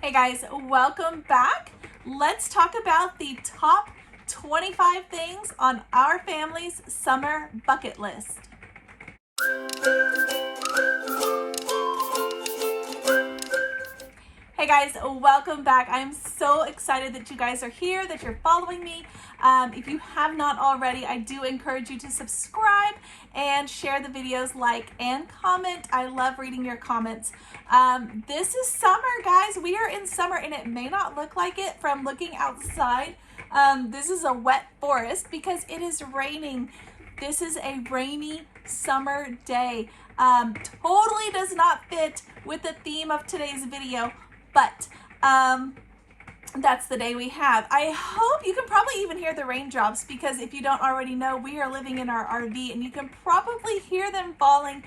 Hey guys, welcome back. Let's talk about the top 25 things on our family's summer bucket list. Hey guys, welcome back. I'm so excited that you guys are here, that you're following me. If you have not already, I do encourage you to subscribe and share the videos, like and comment. I love reading your comments. This is summer, guys. We are in summer and it may not look like it from looking outside. This is a wet forest because it is raining. This is a rainy summer day. Totally does not fit with the theme of today's video, but that's the day we have. I hope you can probably even hear the raindrops, because if you don't already know, we are living in our RV and you can probably hear them falling.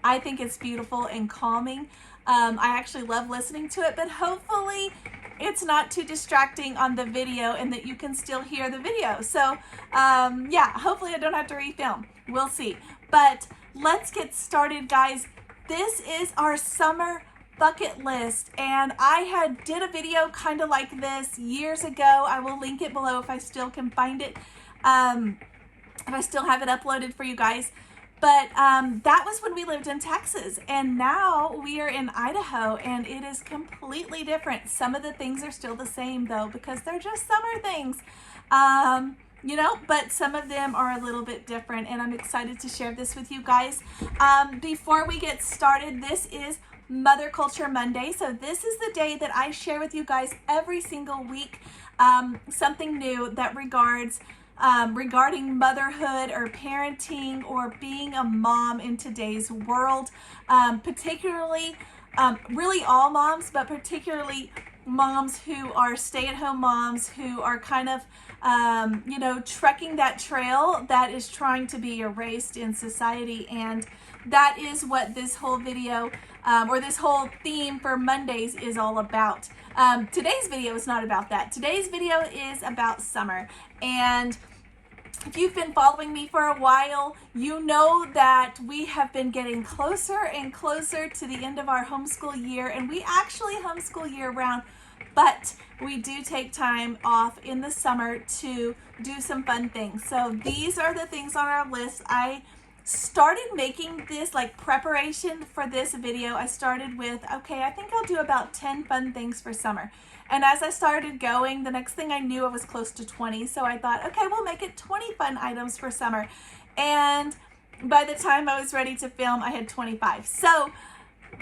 I think it's beautiful and calming. I actually love listening to it, but hopefully it's not too distracting on the video and that you can still hear the video. So yeah, hopefully I don't have to refilm. We'll see. But let's get started, guys. This is our summer bucket list, and I did a video kind of like this years ago. I will link it below if I still can find it, if I still have it uploaded for you guys. But that was when we lived in Texas, and now we are in Idaho, and it is completely different. Some of the things are still the same though, because they're just summer things, you know, but some of them are a little bit different, and I'm excited to share this with you guys. Before we get started, this is Mother Culture Monday. So this is the day that I share with you guys every single week something new that regarding motherhood or parenting or being a mom in today's world, particularly really all moms, but particularly moms who are stay-at-home moms who are kind of you know, trekking that trail that is trying to be erased in society. And that is what this whole video or this whole theme for Mondays is all about. Today's video is not about that. Today's video is about summer. And if you've been following me for a while, you know that we have been getting closer and closer to the end of our homeschool year. And we actually homeschool year round, but we do take time off in the summer to do some fun things. So these are the things on our list. I started making this like preparation for this video. I started with, okay, I think I'll do about 10 fun things for summer. And as I started going, the next thing I knew, I was close to 20. So I thought, okay, we'll make it 20 fun items for summer. And by the time I was ready to film, I had 25. So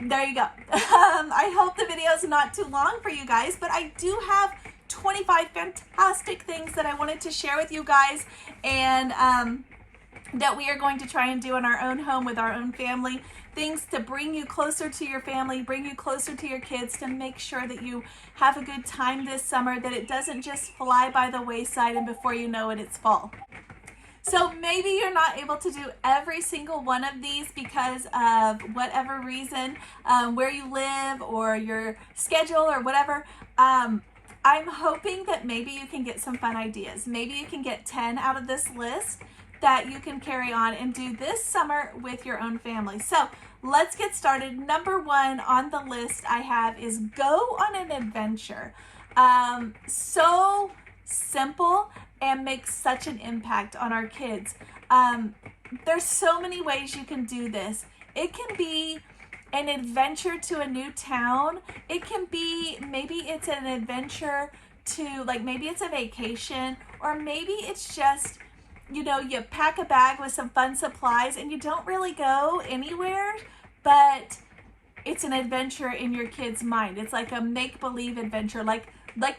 there you go. I hope the video is not too long for you guys, but I do have 25 fantastic things that I wanted to share with you guys, and that we are going to try and do in our own home with our own family. Things to bring you closer to your family, bring you closer to your kids, to make sure that you have a good time this summer, that it doesn't just fly by the wayside and before you know it, it's fall. So maybe you're not able to do every single one of these because of whatever reason, where you live or your schedule or whatever. I'm hoping that maybe you can get some fun ideas. Maybe you can get 10 out of this list that you can carry on and do this summer with your own family. So let's get started. Number one on the list I have is go on an adventure. So simple and makes such an impact on our kids. There's so many ways you can do this. It can be an adventure to a new town. It can be, maybe it's an adventure to, like, maybe it's a vacation, or maybe it's just, you know, you pack a bag with some fun supplies and you don't really go anywhere, but it's an adventure in your kid's mind. It's like a make-believe adventure, like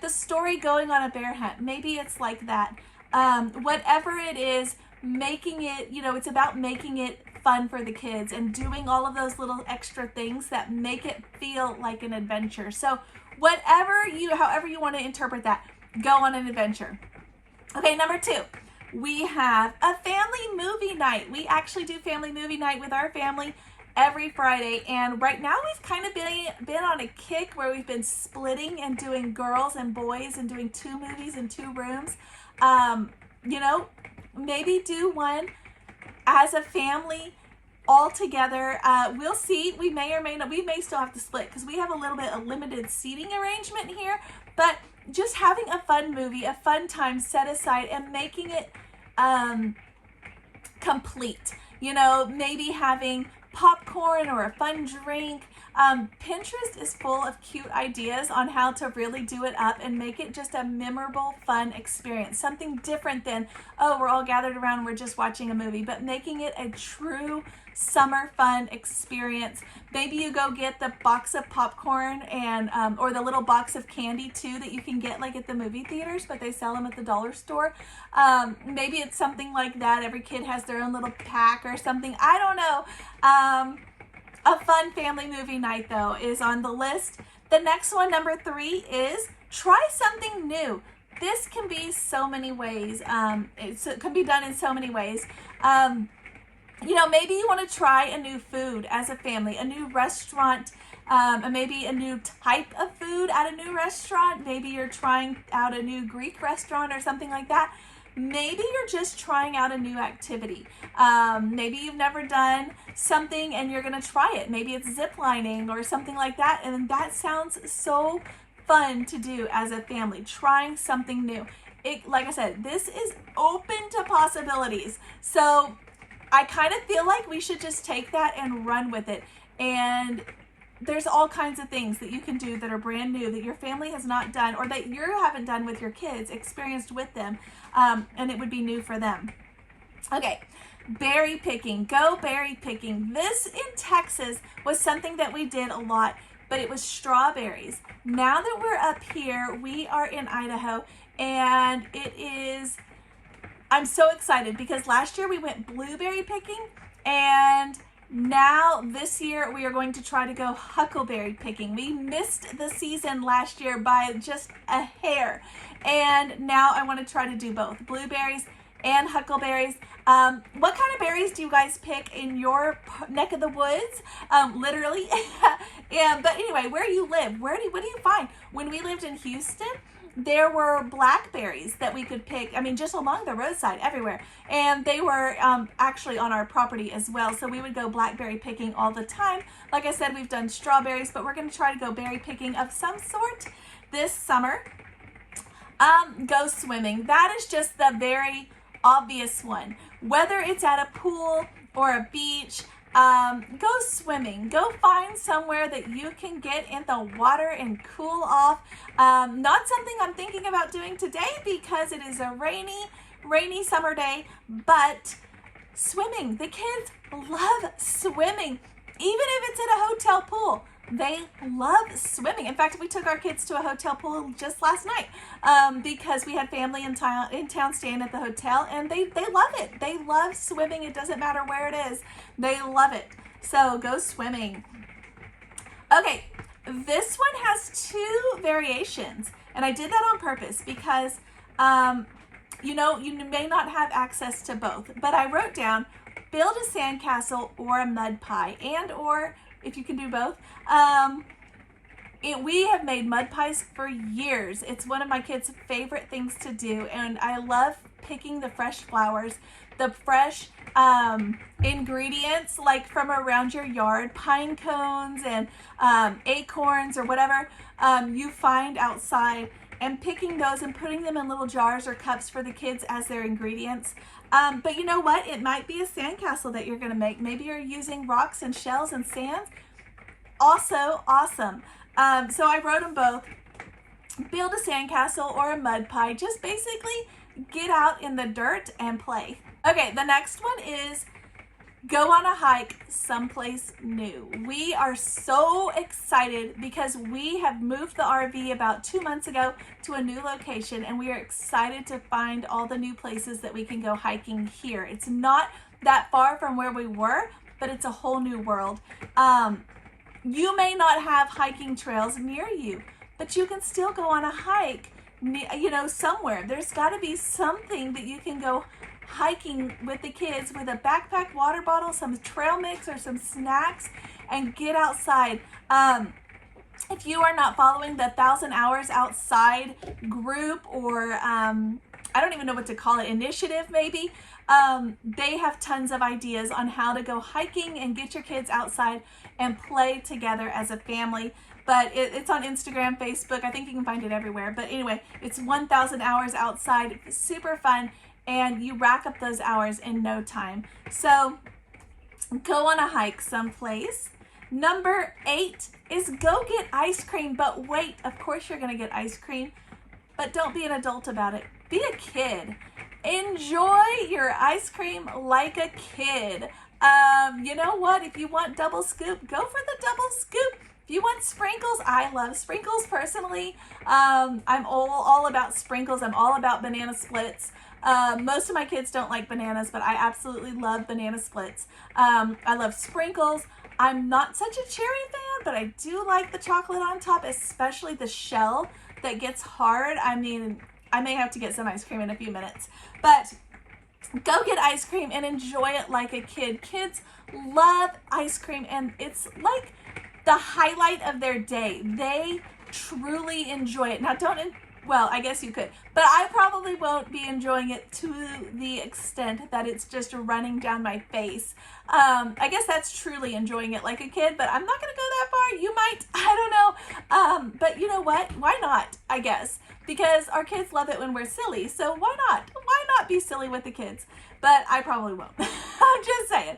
the story going on a bear hunt. Maybe it's like that. Whatever it is, making it, you know, it's about making it fun for the kids and doing all of those little extra things that make it feel like an adventure. So however you want to interpret that, go on an adventure. Okay, number two. We have a family movie night. We actually do family movie night with our family every Friday, and right now we've kind of been on a kick where we've been splitting and doing girls and boys and doing 2 movies in 2 rooms. You know, maybe do one as a family all together. We'll see. We may or may not. We may still have to split because we have a little bit of limited seating arrangement here. But just having a fun movie, a fun time set aside, and making it complete. You know, maybe having popcorn or a fun drink. Pinterest is full of cute ideas on how to really do it up and make it just a memorable, fun experience. Something different than, oh, we're all gathered around and we're just watching a movie, but making it a true summer fun experience. Maybe you go get the box of popcorn and or the little box of candy too that you can get like at the movie theaters, but they sell them at the dollar store. Maybe it's something like that. Every kid has their own little pack or something. I don't know. A fun family movie night, though, is on the list. The next one, number 3, is try something new. This can be so many ways. It can be done in so many ways. You know, maybe you want to try a new food as a family, a new restaurant, maybe a new type of food at a new restaurant. Maybe you're trying out a new Greek restaurant or something like that. Maybe you're just trying out a new activity. Maybe you've never done something and you're going to try it. Maybe it's zip lining or something like that. And that sounds so fun to do as a family, trying something new. Like I said, this is open to possibilities. So I kind of feel like we should just take that and run with it. And there's all kinds of things that you can do that are brand new that your family has not done or that you haven't done with your kids, experienced with them, and it would be new for them. Okay, berry picking. Go berry picking. This in Texas was something that we did a lot, but it was strawberries. Now that we're up here, we are in Idaho, and I'm so excited because last year we went blueberry picking, and now this year we are going to try to go huckleberry picking. We missed the season last year by just a hair, and now I want to try to do both blueberries and huckleberries. What kind of berries do you guys pick in your neck of the woods? Literally. But anyway, where you live, what do you find? When we lived in Houston, there were blackberries that we could pick, I mean, just along the roadside everywhere. And they were actually on our property as well. So we would go blackberry picking all the time. Like I said, we've done strawberries, but we're going to try to go berry picking of some sort this summer. Go swimming. That is just the very obvious one. Whether it's at a pool or a beach, go swimming. Go find somewhere that you can get in the water and cool off. Not something I'm thinking about doing today because it is a rainy summer day, but swimming. The kids love swimming. Even if it's at a hotel pool, they love swimming. In fact, we took our kids to a hotel pool just last night because we had family in town staying at the hotel, and they love it. They love swimming. It doesn't matter where it is. They love it. So go swimming. Okay, this one has 2 variations, and I did that on purpose because, you know, you may not have access to both, but I wrote down build a sandcastle or a mud pie, and or if you can do both. We have made mud pies for years. It's one of my kids' favorite things to do, and I love picking the fresh flowers, the fresh ingredients like from around your yard, pine cones and acorns or whatever you find outside, and picking those and putting them in little jars or cups for the kids as their ingredients. But you know what? It might be a sandcastle that you're going to make. Maybe you're using rocks and shells and sands. Also awesome. So I wrote them both. Build a sandcastle or a mud pie. Just basically get out in the dirt and play. Okay, the next one is go on a hike someplace new. We are so excited because we have moved the RV about 2 months ago to a new location, and we are excited to find all the new places that we can go hiking here. It's not that far from where we were, but it's a whole new world. You may not have hiking trails near you, but you can still go on a hike, you know, somewhere. There's got to be something that you can go hiking with the kids with a backpack, water bottle, some trail mix or some snacks, and get outside. If you are not following the 1,000 Hours Outside group or I don't even know what to call it, initiative maybe, They have tons of ideas on how to go hiking and get your kids outside and play together as a family. But it's on Instagram, Facebook. I think you can find it everywhere. But anyway, it's 1,000 hours outside. It's super fun. And you rack up those hours in no time. So go on a hike someplace. Number 8 is go get ice cream. But wait, of course you're going to get ice cream. But don't be an adult about it. Be a kid. Enjoy your ice cream like a kid. You know what? If you want double scoop, go for the double scoop. If you want sprinkles, I love sprinkles personally. I'm all about sprinkles. I'm all about banana splits. Most of my kids don't like bananas, but I absolutely love banana splits. I love sprinkles. I'm not such a cherry fan, but I do like the chocolate on top, especially the shell that gets hard. I mean, I may have to get some ice cream in a few minutes, but go get ice cream and enjoy it like a kid. Kids love ice cream, and it's like the highlight of their day. They truly enjoy it. Now, well, I guess you could, but I probably won't be enjoying it to the extent that it's just running down my face. I guess that's truly enjoying it like a kid, but I'm not going to go that far. You might, I don't know. But you know what? Why not, I guess? Because our kids love it when we're silly. So why not? Why not be silly with the kids? But I probably won't. I'm just saying.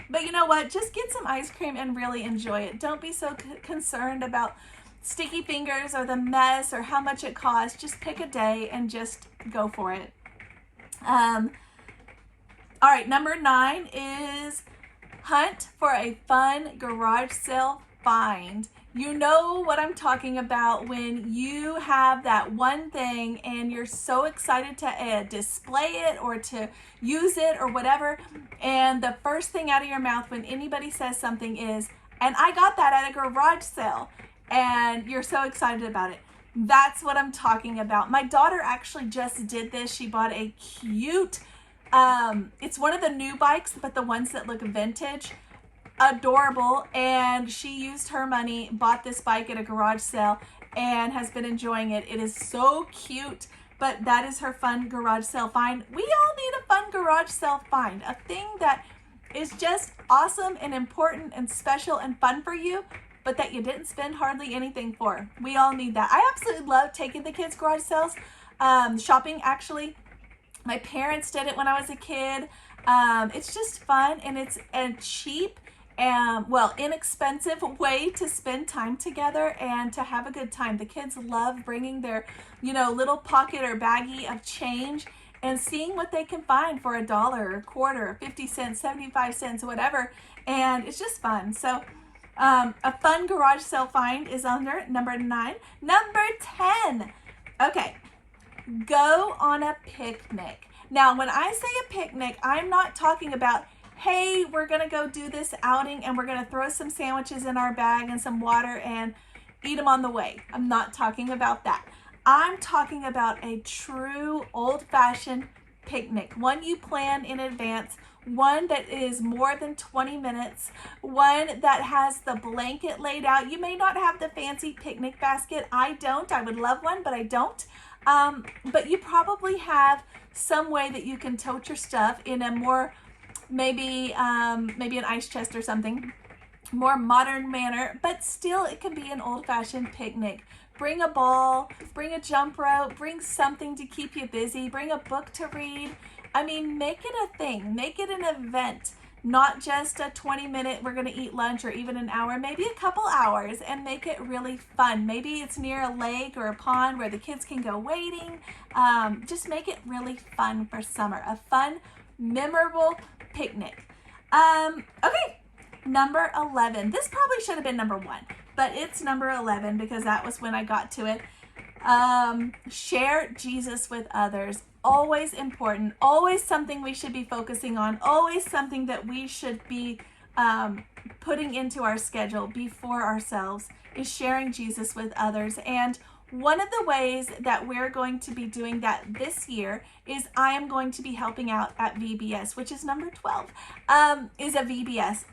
But you know what? Just get some ice cream and really enjoy it. Don't be so concerned about sticky fingers or the mess or how much it costs. Just pick a day and just go for it. All right, number 9 is hunt for a fun garage sale find. You know what I'm talking about when you have that one thing and you're so excited to display it or to use it or whatever, and the first thing out of your mouth when anybody says something is, and I got that at a garage sale, and you're so excited about it. That's what I'm talking about. My daughter actually just did this. She bought a cute, it's one of the new bikes, but the ones that look vintage. Adorable, and she used her money, bought this bike at a garage sale, and has been enjoying it. It is so cute, but that is her fun garage sale find. We all need a fun garage sale find, a thing that is just awesome and important and special and fun for you, but that you didn't spend hardly anything for. We all need that. I absolutely love taking the kids' garage sales, shopping actually. My parents did it when I was a kid. It's just fun, and it's a cheap and inexpensive way to spend time together and to have a good time. The kids love bringing their, little pocket or baggie of change and seeing what they can find for $1 or a quarter, 50 cents, 75 cents, whatever. And it's just fun. So a fun garage sale find is under number 9. Number 10. Okay. Go on a picnic. Now, when I say a picnic, I'm not talking about, hey, we're going to go do this outing and we're going to throw some sandwiches in our bag and some water and eat them on the way. I'm not talking about that. I'm talking about a true old-fashioned picnic, one you plan in advance, one that is more than 20 minutes, one that has the blanket laid out. You may not have the fancy picnic basket. I don't. I would love one, but I don't. But you probably have some way that you can tote your stuff in a more maybe an ice chest or something, more modern manner, but still it can be an old-fashioned picnic. Bring a ball, bring a jump rope, bring something to keep you busy, bring a book to read. I mean, make it a thing, make it an event, not just a 20-minute, we're going to eat lunch, or even an hour, maybe a couple hours, and make it really fun. Maybe it's near a lake or a pond where the kids can go wading. Just make it really fun for summer, a fun, memorable picnic. Okay, number 11. This probably should have been number 1, but it's number 11 because that was when I got to it. Share Jesus with others. Always important. Always something we should be focusing on. Always something that we should be putting into our schedule before ourselves is sharing Jesus with others. And one of the ways that we're going to be doing that this year is I am going to be helping out at VBS, which is number 12, is a VBS.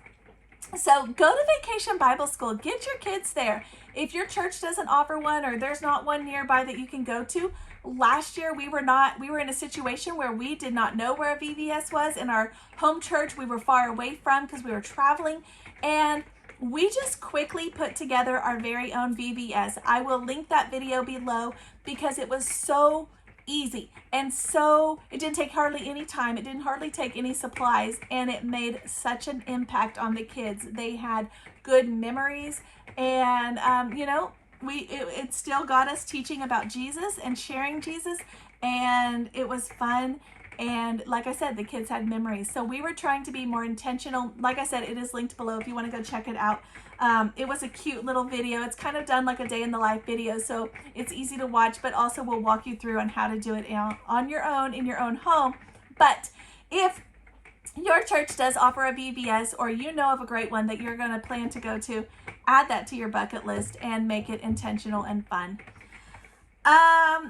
So go to Vacation Bible School. Get your kids there. If your church doesn't offer one or there's not one nearby that you can go to, last year we were in a situation where we did not know where a VBS was. In our home church we were far away from because we were traveling, and we just quickly put together our very own VBS. I will link that video below because it was so easy, and so it didn't take hardly any time. It didn't hardly take any supplies, and it made such an impact on the kids. They had good memories, and you know, it still got us teaching about Jesus and sharing Jesus, and it was fun. And like I said, the kids had memories. So we were trying to be more intentional. Like I said, it is linked below if you want to go check it out. It was a cute little video. It's kind of done like a day in the life video, so it's easy to watch, but also we'll walk you through on how to do it on your own, in your own home. But if your church does offer a VBS, or you know of a great one that you're going to plan to go to, add that to your bucket list and make it intentional and fun.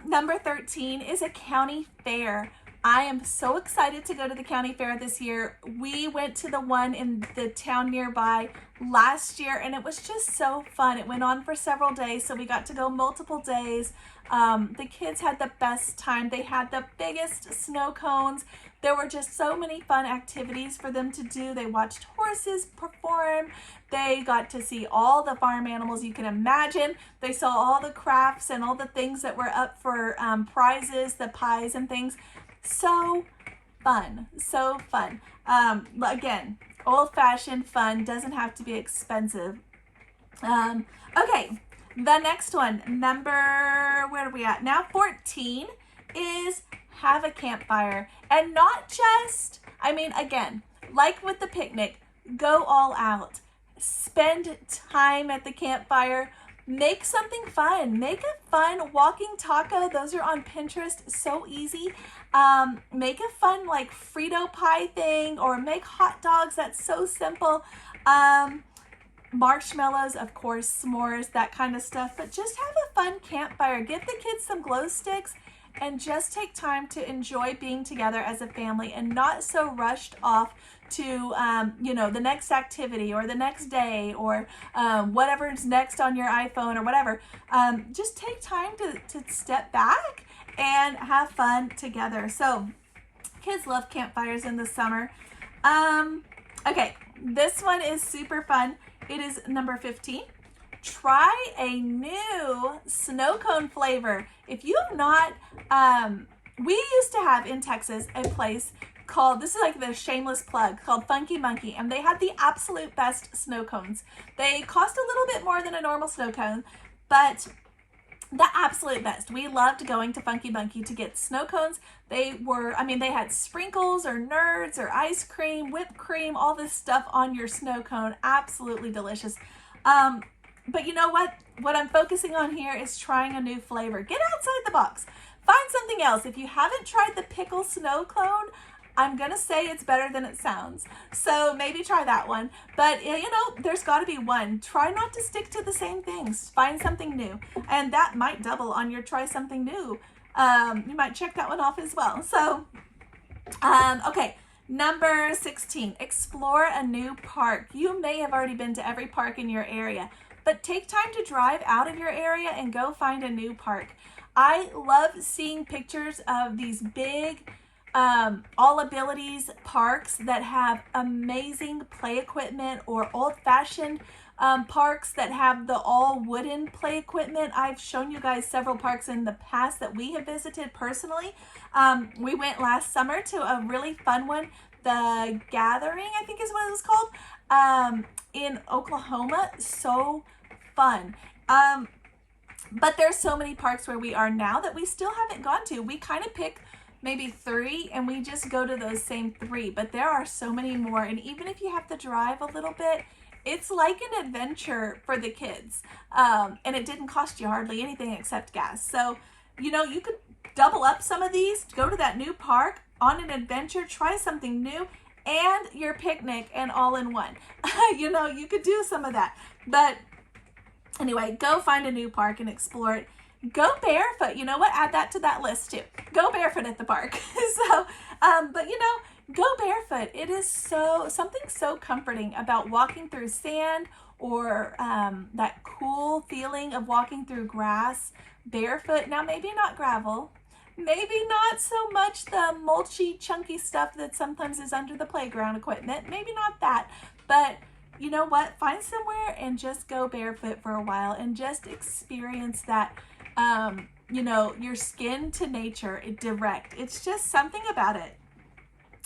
Number 13 is a county fair. I am so excited to go to the county fair this year. We went to the one in the town nearby last year, and it was just so fun. It went on for several days, so we got to go multiple days. The kids had the best time. They had the biggest snow cones. There were just so many fun activities for them to do. They watched horses perform. They got to see all the farm animals you can imagine. They saw all the crafts and all the things that were up for prizes, the pies and things. So fun, so fun. Again, old-fashioned fun, doesn't have to be expensive. Okay, the next one, where are we at now? 14 is have a campfire. And not just, I mean, again, like with the picnic, go all out. Spend time at the campfire. Make something fun. Make a fun walking taco. Those are on Pinterest. So easy. Make a fun like Frito pie thing, or make hot dogs. That's so simple. Marshmallows, of course, s'mores, that kind of stuff. But just have a fun campfire. Give the kids some glow sticks and just take time to enjoy being together as a family and not so rushed off to, you know, the next activity or the next day or whatever's next on your iPhone or whatever. Just take time to step back and have fun together. So kids love campfires in the summer. Okay, this one is super fun. It is number 15. Try a new snow cone flavor. If you have not, we used to have in Texas a place called, this is like the shameless plug, called Funky Monkey, and they had the absolute best snow cones. They cost a little bit more than a normal snow cone, but the absolute best. We loved going to Funky Monkey to get snow cones. They were, I mean, they had sprinkles or nerds or ice cream, whipped cream, all this stuff on your snow cone. Absolutely delicious. But you know what? What I'm focusing on here is trying a new flavor. Get outside the box. Find something else. If you haven't tried the pickle snow cone, I'm going to say it's better than it sounds. So maybe try that one. But, you know, there's got to be one. Try not to stick to the same things. Find something new. And that might double on your try something new. You might check that one off as well. So, okay. Number 16, explore a new park. You may have already been to every park in your area, but take time to drive out of your area and go find a new park. I love seeing pictures of these big all abilities parks that have amazing play equipment, or old-fashioned parks that have the all wooden play equipment. I've shown you guys several parks in the past that we have visited personally. We went last summer to a really fun one, the Gathering, I think is what it was called, in Oklahoma. So fun. But there's so many parks where we are now that we still haven't gone to. We kind of pick maybe 3 and we just go to those same 3, but there are so many more. And even if you have to drive a little bit, it's like an adventure for the kids. And it didn't cost you hardly anything except gas. So, you know, you could double up some of these, go to that new park on an adventure, try something new, and your picnic, and all in one. You know, you could do some of that. But anyway, go find a new park and explore it. Go barefoot. You know what? Add that to that list too. Go barefoot at the park. So, but you know, go barefoot. It is something so comforting about walking through sand, or that cool feeling of walking through grass barefoot. Now, maybe not gravel, maybe not so much the mulchy, chunky stuff that sometimes is under the playground equipment. Maybe not that, but you know what? Find somewhere and just go barefoot for a while and just experience that, you know, your skin to nature, direct. It's just something about it.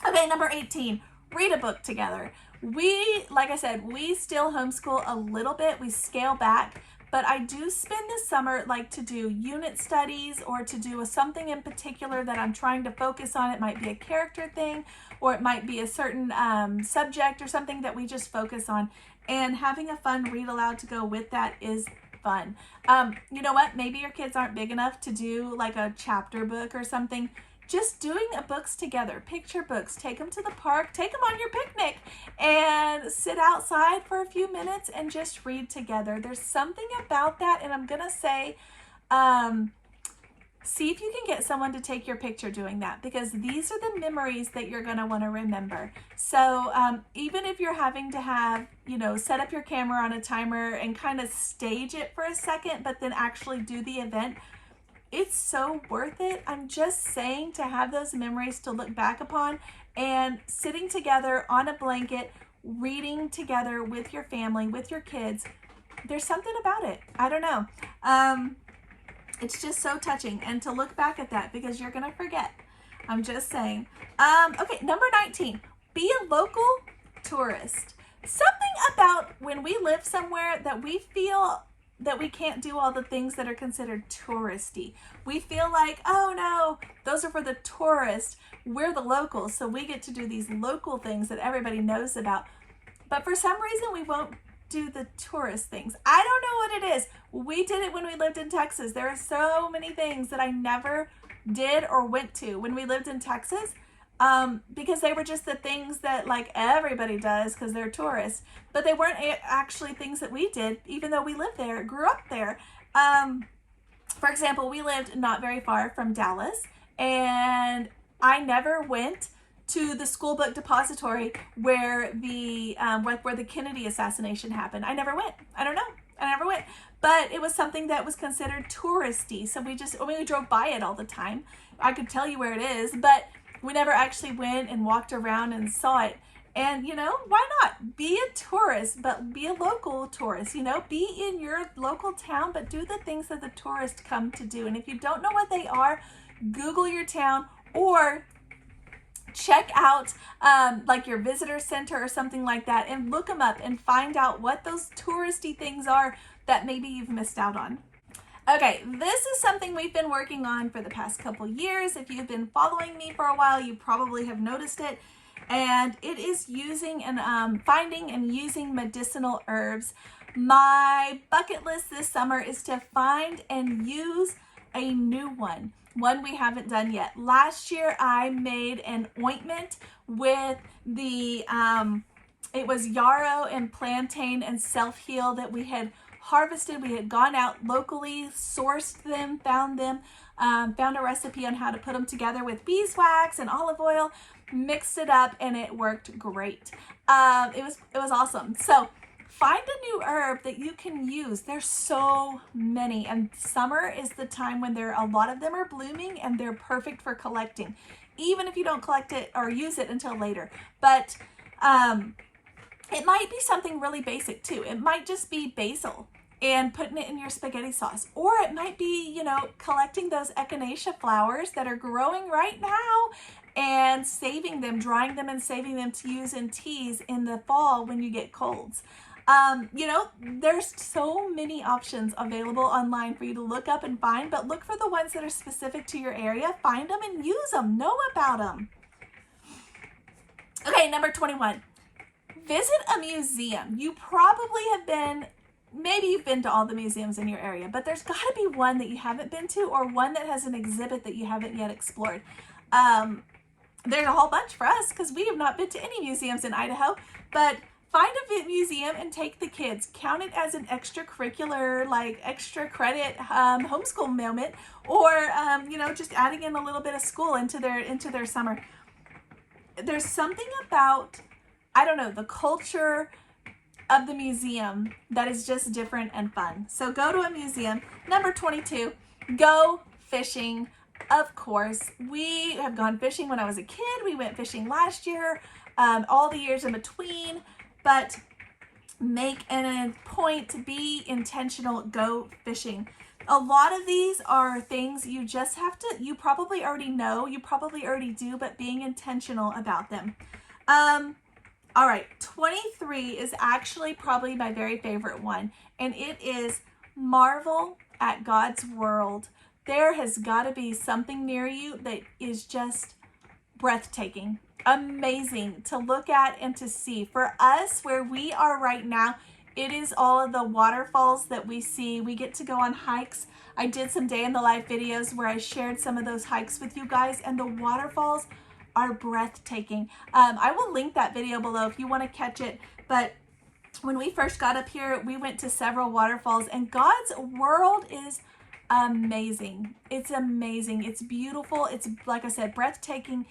Okay, number 18, read a book together. Like I said, we still homeschool a little bit. We scale back, but I do spend the summer like to do unit studies, or to do something in particular that I'm trying to focus on. It might be a character thing, or it might be a certain subject or something that we just focus on. And having a fun read aloud to go with that is fun. You know what? Maybe your kids aren't big enough to do like a chapter book or something. Just doing books together, picture books, take them to the park, take them on your picnic, and sit outside for a few minutes and just read together. There's something about that, and I'm gonna say, see if you can get someone to take your picture doing that, because these are the memories that you're gonna wanna remember. So even if you're having to have, you know, set up your camera on a timer and kind of stage it for a second, but then actually do the event, it's so worth it. I'm just saying, to have those memories to look back upon, and sitting together on a blanket, reading together with your family, with your kids. There's something about it. I don't know. It's just so touching, and to look back at that, because you're going to forget. I'm just saying. Okay, number 19, be a local tourist. Something about when we live somewhere that we feel that we can't do all the things that are considered touristy. We feel like, oh no, those are for the tourists. We're the locals, so we get to do these local things that everybody knows about. But for some reason, we won't do the tourist things. I don't know what it is. We did it when we lived in Texas. There are so many things that I never did or went to when we lived in Texas, because they were just the things that like everybody does because they're tourists, but they weren't actually things that we did, even though we lived there, grew up there. For example, we lived not very far from Dallas, and I never went to the school book depository where the Kennedy assassination happened. I never went. I don't know. I never went. But it was something that was considered touristy. So we drove by it all the time. I could tell you where it is, but we never actually went and walked around and saw it. And, you know, why not? Be a tourist, but be a local tourist. You know, be in your local town, but do the things that the tourists come to do. And if you don't know what they are, Google your town, or check out like your visitor center or something like that, and look them up and find out what those touristy things are that maybe you've missed out on. Okay, this is something we've been working on for the past couple years. If you've been following me for a while, you probably have noticed it. And it is using and finding and using medicinal herbs. My bucket list this summer is to find and use a new one we haven't done yet. Last year I made an ointment with the it was yarrow and plantain and self-heal that we had harvested. We had gone out locally, sourced them, found a recipe on how to put them together with beeswax and olive oil, mixed it up, and it worked great. It was awesome. So find a new herb that you can use. There's so many, and summer is the time when a lot of them are blooming, and they're perfect for collecting, even if you don't collect it or use it until later. But it might be something really basic too. It might just be basil and putting it in your spaghetti sauce, or it might be, you know, collecting those echinacea flowers that are growing right now and saving them, drying them and saving them to use in teas in the fall when you get colds. You know, there's so many options available online for you to look up and find, but look for the ones that are specific to your area. Find them and use them. Know about them. Okay, number 21. Visit a museum. You probably have been, maybe you've been to all the museums in your area, but there's got to be one that you haven't been to, or one that has an exhibit that you haven't yet explored. There's a whole bunch for us because we have not been to any museums in Idaho, but find a museum and take the kids. Count it as an extracurricular, like extra credit homeschool moment, or you know, just adding in a little bit of school into their summer. there's something about, I don't know, the culture of the museum that is just different and fun. So go to a museum. Number 22, go fishing. Of course, we have gone fishing when I was a kid. We went fishing last year, all the years in between, but make a point to be intentional, go fishing. A lot of these are things you just have to, you probably already know, you probably already do, but being intentional about them. All right, 23 is actually probably my very favorite one, and it is marvel at God's world. There has got to be something near you that is just breathtaking, amazing to look at and to see. For us, where we are right now, it is all of the waterfalls that we see. We get to go on hikes. I did some day in the life videos where I shared some of those hikes with you guys, and the waterfalls are breathtaking. I will link that video below if you want to catch it. But when we first got up here, we went to several waterfalls, and God's world is amazing. It's amazing. It's beautiful. It's, like I said, breathtaking.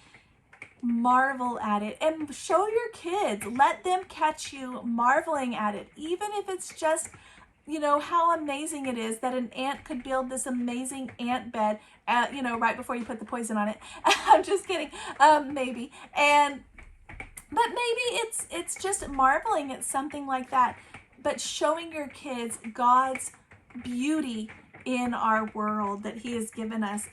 Marvel at it and show your kids. Let them catch you marveling at it, even if it's just, you know, how amazing it is that an ant could build this amazing ant bed, you know, right before you put the poison on it. I'm just kidding. Maybe. But maybe it's just marveling at something like that. But showing your kids God's beauty in our world that He has given us.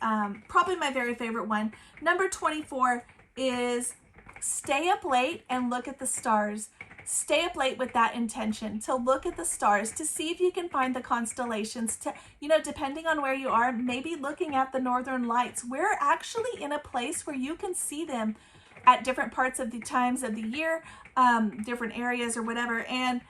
Probably my very favorite one. Number 24 is stay up late and look at the stars. Stay up late with that intention to look at the stars, to see if you can find the constellations, to, you know, depending on where you are, maybe looking at the northern lights. We're actually in a place where you can see them at different parts of the times of the year, different areas or whatever. And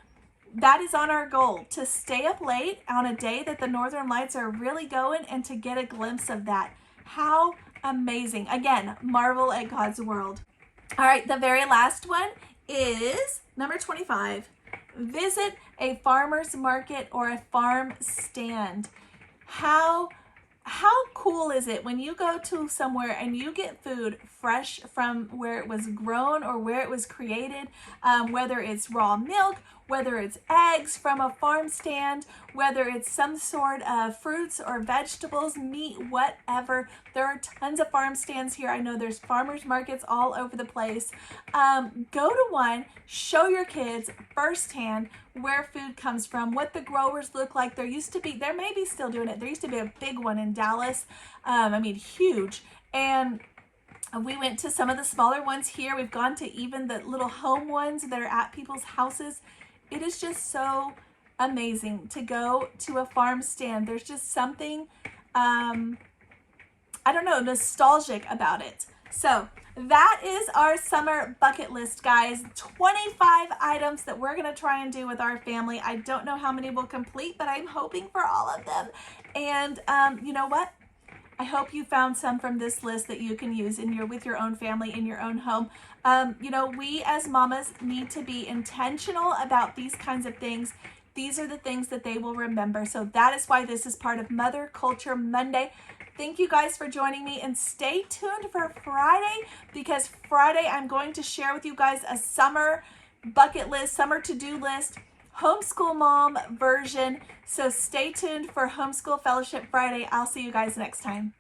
that is on our goal, to stay up late on a day that the northern lights are really going and to get a glimpse of that. How amazing. Again, marvel at God's world. All right, the very last one is number 25. Visit a farmer's market or a farm stand. How cool is it when you go to somewhere and you get food fresh from where it was grown or where it was created, whether it's raw milk, whether it's eggs from a farm stand, whether it's some sort of fruits or vegetables, meat, whatever. There are tons of farm stands here. I know there's farmers markets all over the place. Go to one, show your kids firsthand where food comes from, what the growers look like. There may be still doing it. There used to be a big one in Dallas. I mean, huge. And we went to some of the smaller ones here. We've gone to even the little home ones that are at people's houses. It is just so amazing to go to a farm stand. There's just something, I don't know, nostalgic about it. So that is our summer bucket list, guys. 25 items that we're going to try and do with our family. I don't know how many we'll complete, but I'm hoping for all of them. And you know what? I hope you found some from this list that you can use with your own family, in your own home. You know, we as mamas need to be intentional about these kinds of things. These are the things that they will remember. So that is why this is part of Mother Culture Monday. Thank you guys for joining me, and stay tuned for Friday, because Friday I'm going to share with you guys a summer bucket list, summer to-do list, homeschool mom version. So stay tuned for Homeschool Fellowship Friday. I'll see you guys next time.